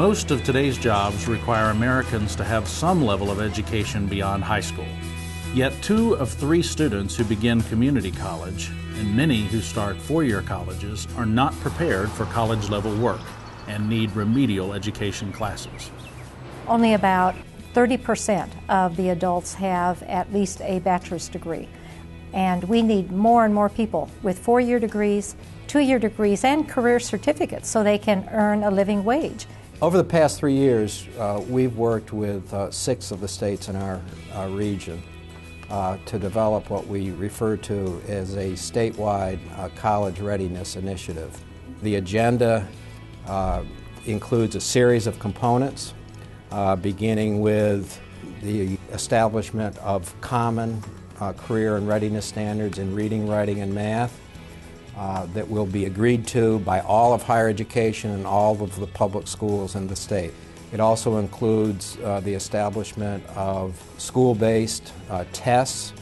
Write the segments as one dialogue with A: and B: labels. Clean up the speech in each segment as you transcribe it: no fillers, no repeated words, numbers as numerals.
A: Most of today's jobs require Americans to have some level of education beyond high school. Yet 2 of 3 students who begin community college and many who start four-year colleges are not prepared for college-level work and need remedial education classes.
B: Only about 30% of the adults have at least a bachelor's degree. And we need more and more people with 4-year degrees, 2-year degrees, and career certificates so they can earn a living wage.
C: Over the past 3 years, we've worked with 6 of the states in our region to develop what we refer to as a statewide college readiness initiative. The agenda includes a series of components, beginning with the establishment of common career and readiness standards in reading, writing, and math that will be agreed to by all of higher education and all of the public schools in the state. It also includes the establishment of school-based tests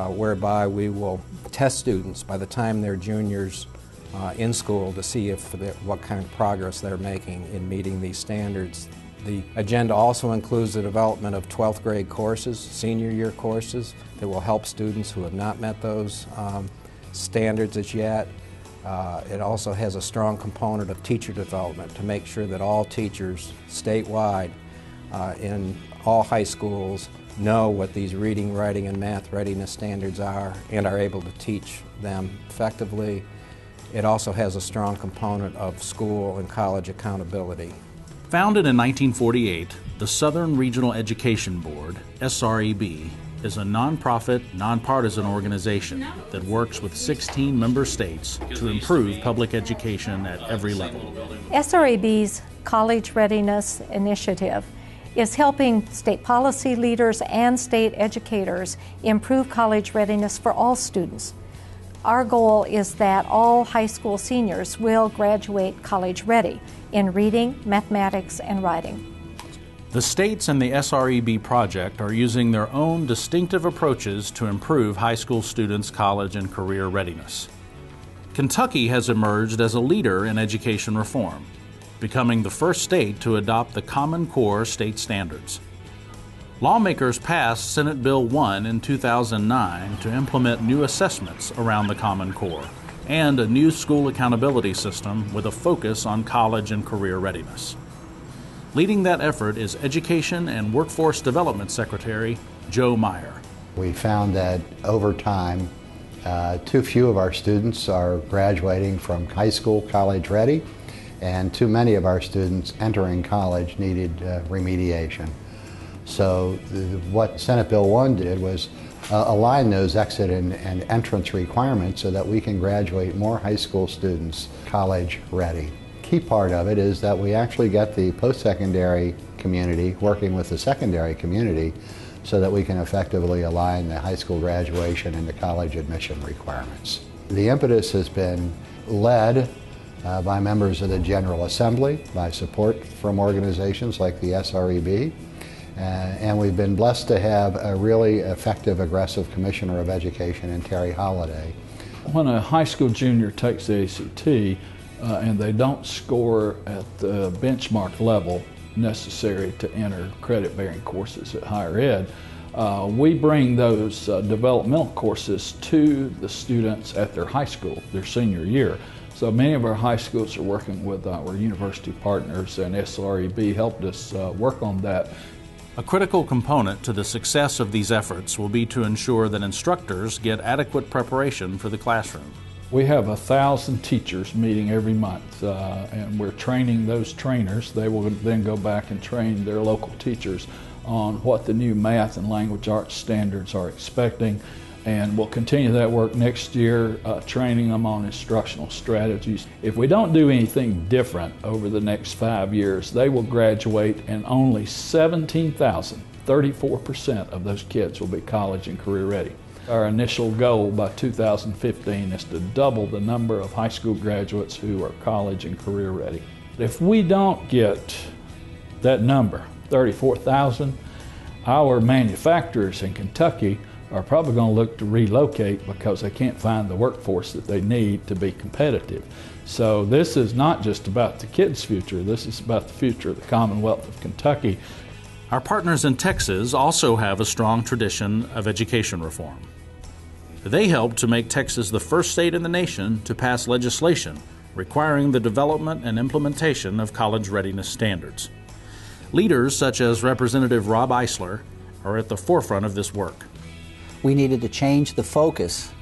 C: whereby we will test students by the time they're juniors in school to see what kind of progress they're making in meeting these standards. The agenda also includes the development of 12th grade courses, senior year courses, that will help students who have not met those standards as yet. It also has a strong component of teacher development to make sure that all teachers statewide in all high schools know what these reading, writing, and math readiness standards are and are able to teach them effectively. It also has a strong component of school and college accountability.
A: Founded in 1948, the Southern Regional Education Board, SREB, is a nonprofit, nonpartisan organization that works with 16 member states to improve public education at every level.
B: SREB's College Readiness Initiative is helping state policy leaders and state educators improve college readiness for all students. Our goal is that all high school seniors will graduate college ready in reading, mathematics, and writing.
A: The states and the SREB project are using their own distinctive approaches to improve high school students' college and career readiness. Kentucky has emerged as a leader in education reform, becoming the first state to adopt the Common Core state standards. Lawmakers passed Senate Bill 1 in 2009 to implement new assessments around the Common Core and a new school accountability system with a focus on college and career readiness. Leading that effort is Education and Workforce Development Secretary Joe Meyer.
D: We found that over time, too few of our students are graduating from high school college ready, and too many of our students entering college needed remediation. So what Senate Bill 1 did was align those exit and entrance requirements so that we can graduate more high school students college ready. Key part of it is that we actually get the post-secondary community working with the secondary community so that we can effectively align the high school graduation and the college admission requirements. The impetus has been led by members of the General Assembly, by support from organizations like the SREB, and we've been blessed to have a really effective, aggressive Commissioner of Education in Terry Holliday.
E: When a high school junior takes the ACT, and they don't score at the benchmark level necessary to enter credit-bearing courses at higher ed, we bring those developmental courses to the students at their high school, their senior year. So many of our high schools are working with our university partners, and SREB helped us work on that.
A: A critical component to the success of these efforts will be to ensure that instructors get adequate preparation for the classroom.
E: We have 1,000 teachers meeting every month, and we're training those trainers. They will then go back and train their local teachers on what the new math and language arts standards are expecting, and we'll continue that work next year, training them on instructional strategies. If we don't do anything different over the next 5 years, they will graduate and only 17,000, 34% of those kids will be college and career ready. Our initial goal by 2015 is to double the number of high school graduates who are college and career ready. If we don't get that number, 34,000, our manufacturers in Kentucky are probably going to look to relocate because they can't find the workforce that they need to be competitive. So this is not just about the kids' future, this is about the future of the Commonwealth of Kentucky.
A: Our partners in Texas also have a strong tradition of education reform. They helped to make Texas the first state in the nation to pass legislation requiring the development and implementation of college readiness standards. Leaders such as Representative Rob Eisler are at the forefront of this work.
F: We needed to change the focus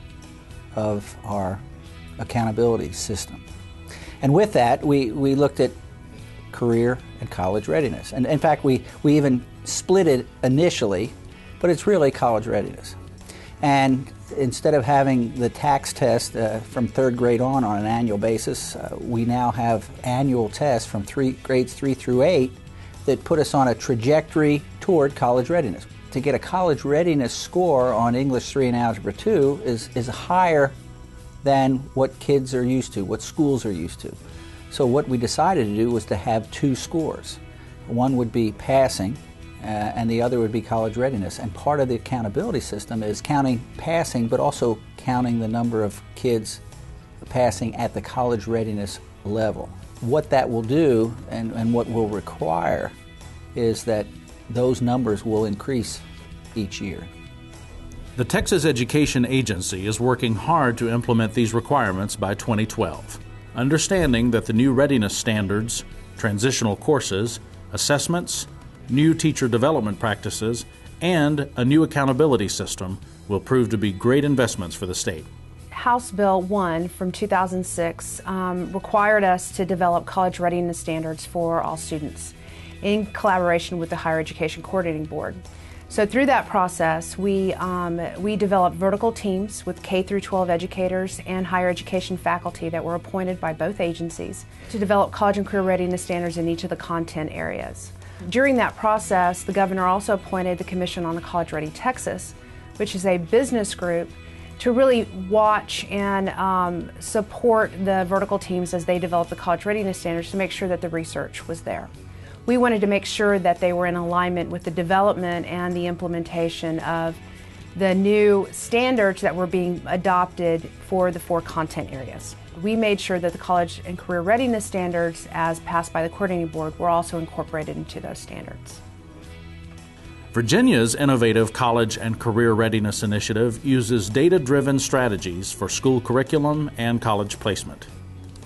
F: of our accountability system. And with that, we looked at career and college readiness. And in fact, we even split it initially, but it's really college readiness. And instead of having the tax test from third grade on an annual basis, we now have annual tests from grades 3 through 8 that put us on a trajectory toward college readiness. To get a college readiness score on English 3 and Algebra 2 is higher than what kids are used to, what schools are used to. So what we decided to do was to have 2 scores. One would be passing, and the other would be college readiness. And part of the accountability system is counting passing, but also counting the number of kids passing at the college readiness level. What that will do and what will require is that those numbers will increase each year.
A: The Texas Education Agency is working hard to implement these requirements by 2012, understanding that the new readiness standards, transitional courses, assessments, new teacher development practices, and a new accountability system will prove to be great investments for the state.
G: House Bill 1 from 2006 required us to develop college readiness standards for all students in collaboration with the Higher Education Coordinating Board. So through that process, we developed vertical teams with K through 12 educators and higher education faculty that were appointed by both agencies to develop college and career readiness standards in each of the content areas. During that process, the governor also appointed the Commission on the College Ready Texas, which is a business group to really watch and support the vertical teams as they develop the college readiness standards to make sure that the research was there. We wanted to make sure that they were in alignment with the development and the implementation of the new standards that were being adopted for the 4 content areas. We made sure that the college and career readiness standards, as passed by the coordinating board, were also incorporated into those standards.
A: Virginia's innovative College and Career Readiness Initiative uses data-driven strategies for school curriculum and college placement.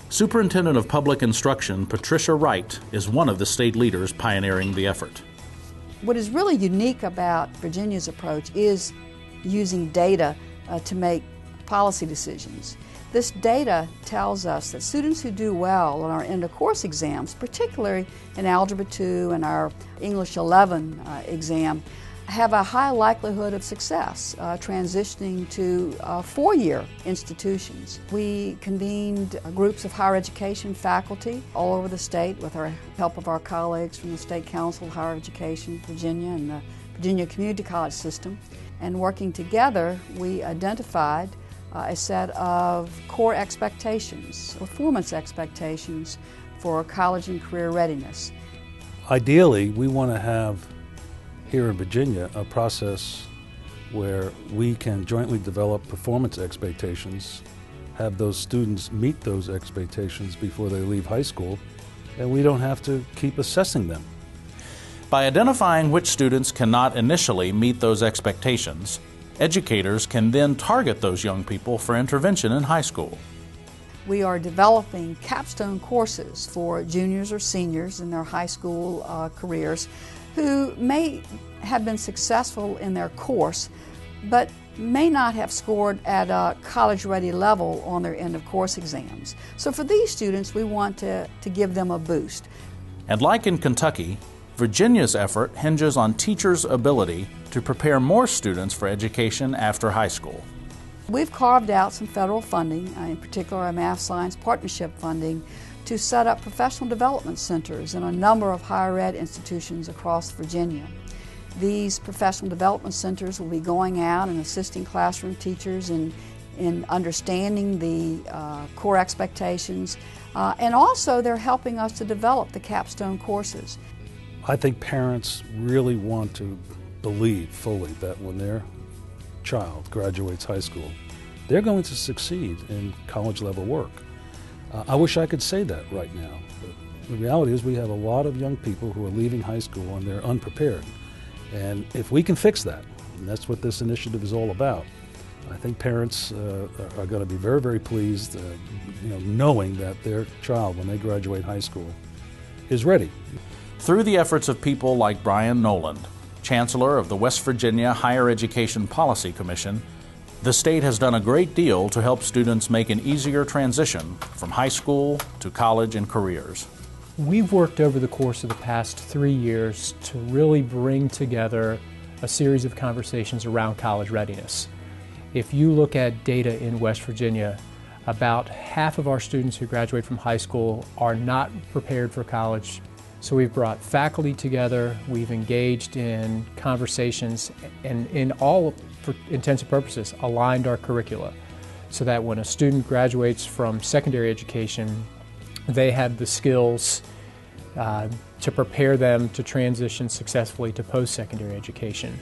A: Superintendent of Public Instruction Patricia Wright is one of the state leaders pioneering the effort.
H: What is really unique about Virginia's approach is using data to make policy decisions. This data tells us that students who do well on our end-of-course exams, particularly in Algebra 2 and our English 11 exam, have a high likelihood of success transitioning to 4-year institutions. We convened groups of higher education faculty all over the state with our help of our colleagues from the State Council of Higher Education, Virginia, and the Virginia Community College System. And working together, we identified a set of core expectations, performance expectations for college and career readiness.
I: Ideally, we want to have here in Virginia a process where we can jointly develop performance expectations, have those students meet those expectations before they leave high school, and we don't have to keep assessing them.
A: By identifying which students cannot initially meet those expectations, educators can then target those young people for intervention in high school.
H: We are developing capstone courses for juniors or seniors in their high school careers who may have been successful in their course but may not have scored at a college-ready level on their end-of-course exams. So for these students, we want to give them a boost.
A: And like in Kentucky, Virginia's effort hinges on teachers' ability to prepare more students for education after high school.
H: We've carved out some federal funding, in particular our Math Science Partnership funding, to set up professional development centers in a number of higher ed institutions across Virginia. These professional development centers will be going out and assisting classroom teachers in understanding the core expectations, and also they're helping us to develop the capstone courses.
I: I think parents really want to believe fully that when their child graduates high school, they're going to succeed in college level work. I wish I could say that right now. But the reality is we have a lot of young people who are leaving high school and they're unprepared. And if we can fix that, and that's what this initiative is all about, I think parents are going to be very, very pleased knowing that their child, when they graduate high school, is ready.
A: Through the efforts of people like Brian Noland, Chancellor of the West Virginia Higher Education Policy Commission, the state has done a great deal to help students make an easier transition from high school to college and careers.
J: We've worked over the course of the past 3 years to really bring together a series of conversations around college readiness. If you look at data in West Virginia, about half of our students who graduate from high school are not prepared for college. So we've brought faculty together, we've engaged in conversations, and in all, for intents and purposes, aligned our curricula so that when a student graduates from secondary education, they have the skills to prepare them to transition successfully to post-secondary education.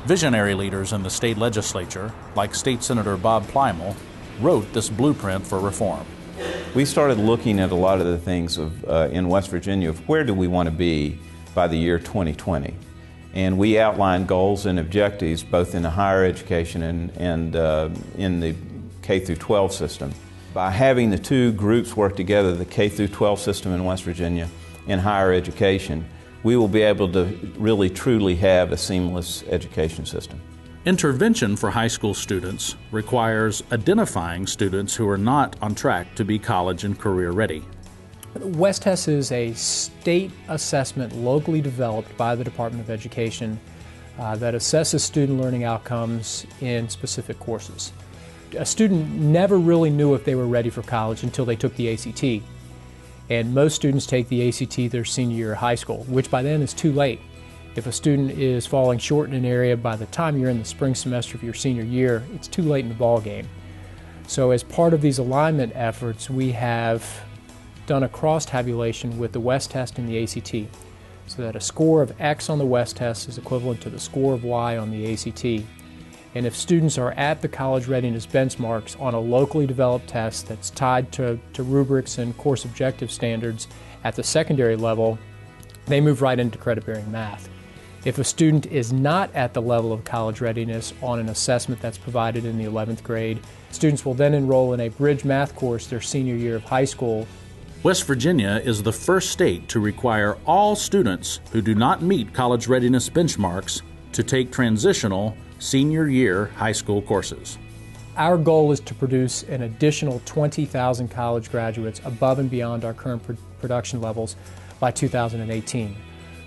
A: Visionary leaders in the state legislature, like State Senator Bob Plymel, wrote this blueprint for reform.
K: We started looking at a lot of the things in West Virginia of where do we want to be by the year 2020. And we outlined goals and objectives both in the higher education and in the K through 12 system. By having the two groups work together, the K through 12 system in West Virginia and higher education, we will be able to really truly have a seamless education system.
A: Intervention for high school students requires identifying students who are not on track to be college and career ready.
J: WestTest is a state assessment locally developed by the Department of Education that assesses student learning outcomes in specific courses. A student never really knew if they were ready for college until they took the ACT. And most students take the ACT their senior year of high school, which by then is too late. If a student is falling short in an area by the time you're in the spring semester of your senior year, it's too late in the ball game. So as part of these alignment efforts, we have done a cross-tabulation with the WestTest and the ACT, so that a score of X on the WestTest is equivalent to the score of Y on the ACT. And if students are at the college readiness benchmarks on a locally developed test that's tied to rubrics and course objective standards at the secondary level, they move right into credit-bearing math. If a student is not at the level of college readiness on an assessment that's provided in the 11th grade, students will then enroll in a bridge math course their senior year of high school.
A: West Virginia is the first state to require all students who do not meet college readiness benchmarks to take transitional senior year high school courses.
J: Our goal is to produce an additional 20,000 college graduates above and beyond our current production levels by 2018.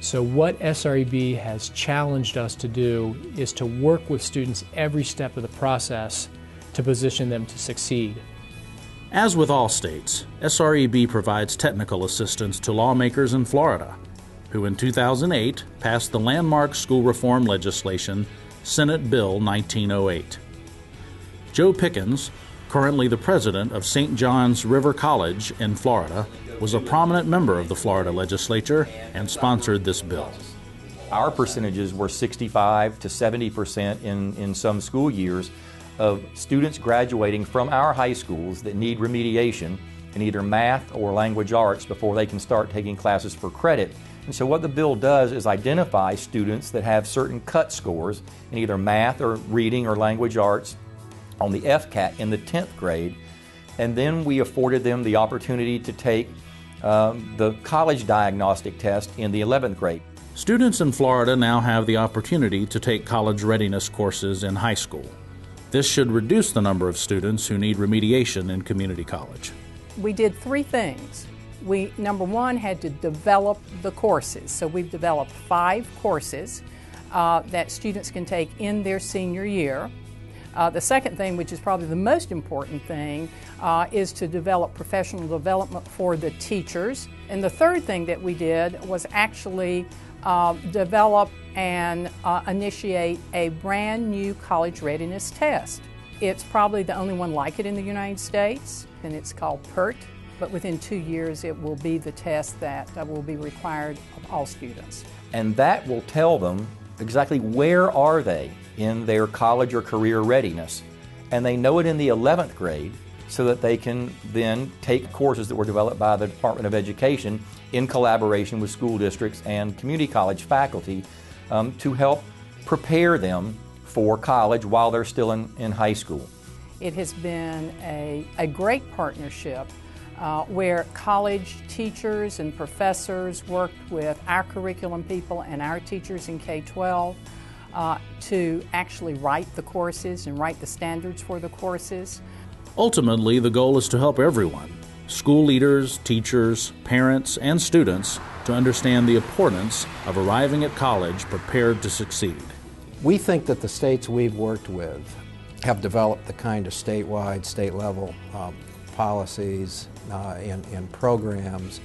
J: So what SREB has challenged us to do is to work with students every step of the process to position them to succeed.
A: As with all states, SREB provides technical assistance to lawmakers in Florida, who in 2008 passed the landmark school reform legislation, Senate Bill 1908. Joe Pickens, currently the president of St. John's River College in Florida, was a prominent member of the Florida legislature and sponsored this bill.
L: Our percentages were 65 to 70% in some school years of students graduating from our high schools that need remediation in either math or language arts before they can start taking classes for credit. And so what the bill does is identify students that have certain cut scores in either math or reading or language arts on the FCAT in the 10th grade, and then we afforded them the opportunity to take the college diagnostic test in the 11th grade.
A: Students in Florida now have the opportunity to take college readiness courses in high school. This should reduce the number of students who need remediation in community college.
M: We did three things. We, number one, had to develop the courses. So we've developed 5 courses that students can take in their senior year. The second thing, which is probably the most important thing, is to develop professional development for the teachers. And the third thing that we did was actually develop and initiate a brand new college readiness test. It's probably the only one like it in the United States, and it's called PERT. But within 2 years, it will be the test that will be required of all students.
L: And that will tell them exactly where are they in their college or career readiness, and they know it in the 11th grade so that they can then take courses that were developed by the Department of Education in collaboration with school districts and community college faculty to help prepare them for college while they're still in high school.
M: It has been a great partnership where college teachers and professors worked with our curriculum people and our teachers in K-12 to actually write the courses and write the standards for the courses.
A: Ultimately, the goal is to help everyone, school leaders, teachers, parents, and students, to understand the importance of arriving at college prepared to succeed.
C: We think that the states we've worked with have developed the kind of statewide, state-level policies and programs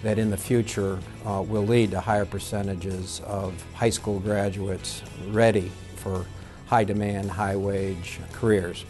C: that in the future will lead to higher percentages of high school graduates ready for high-demand, high-wage careers.